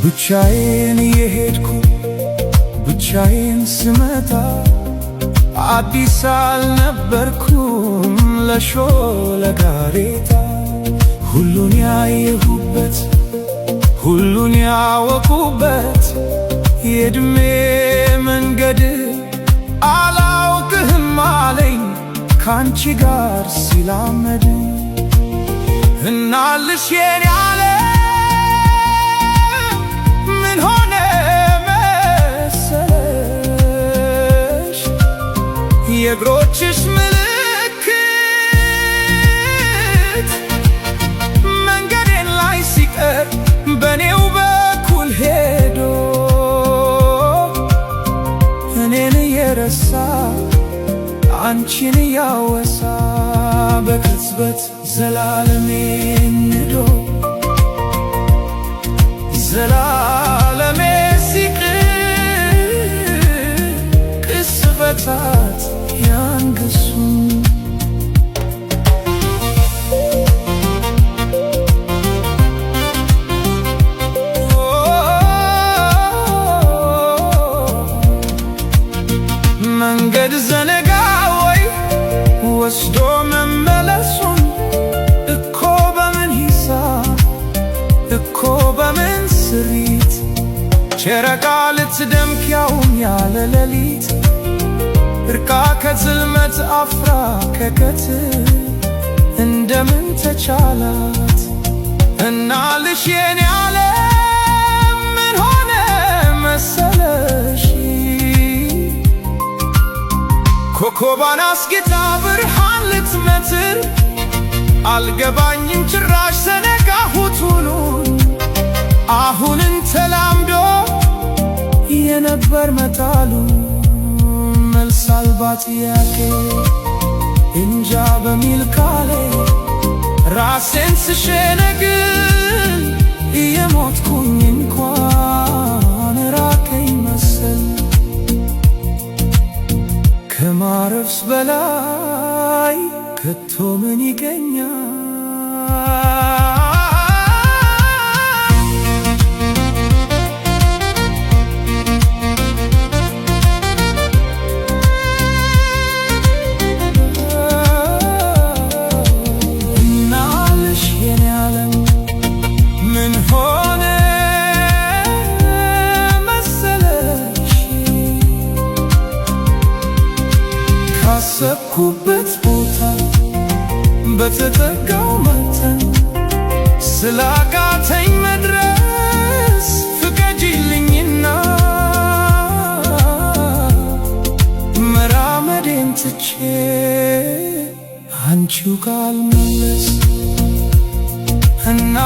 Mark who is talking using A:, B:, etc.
A: ብቻዬን የሄድኩ ብቻዬን ስመጣ አዲስ አልነበርኩም ለሾለ ጋሬጣ። ሁሉን ያየሁበት ሁሉን ያወቁበት የዕድሜ መንገድ አላውቅህም አለኝ ካንቺ ጋር ሲላመድ። እናልሽ የኔ ዓለም ምን ሆነ መሰለሽ የእግሮችሽ ምልክት መንገዴን ላይ ሲቀር በኔው በኩል ሄዶ እኔን እየረሳ አንቺን እያወሳ በቅጽበት ዘላለሜን ንዶ ዘላለሜ ሲቅር ቅስፈታት ያንገሱኝ። መንገድ ዘነጋ ወይ ወስዶ መመለሱን እኮ በምን ሂሳብ እኮ በምን ስሪት ጨረቃ ልትደምቅ ያውም ያለ ሌሊት እርቃ ከጽልመት አፍራ ከቀትር እንደምን ተቻላት እናልሽ የኔ ዓለም ምን ሆነ መሰለሽ ኮከቧን አስጌጣ ብርሃን ልትመትር አልገባኝም ጭራሽ ዘነጋሁት ሁሉን አሁንን ተላምዶ የነበር መጣሉ መልስ አልባ ጥያቄ እንጃ በሚል ቃሌ ራሴን ስሸነግል እየሞትኩኝ እንኳን ራቀኝ መሰል ከማረፍስ በላይ ከቶ ምን ይገኛል? እናልሽ የኔ ዓለም ምን ሆነ መሰለሽ ካሰብኩበት ቦታ በተጠጋው መጠን ስላቃተኝ መድረስ ፍቀጂልኝና መራመዴን ትቼ አንቺው ጋር ልመለስ እና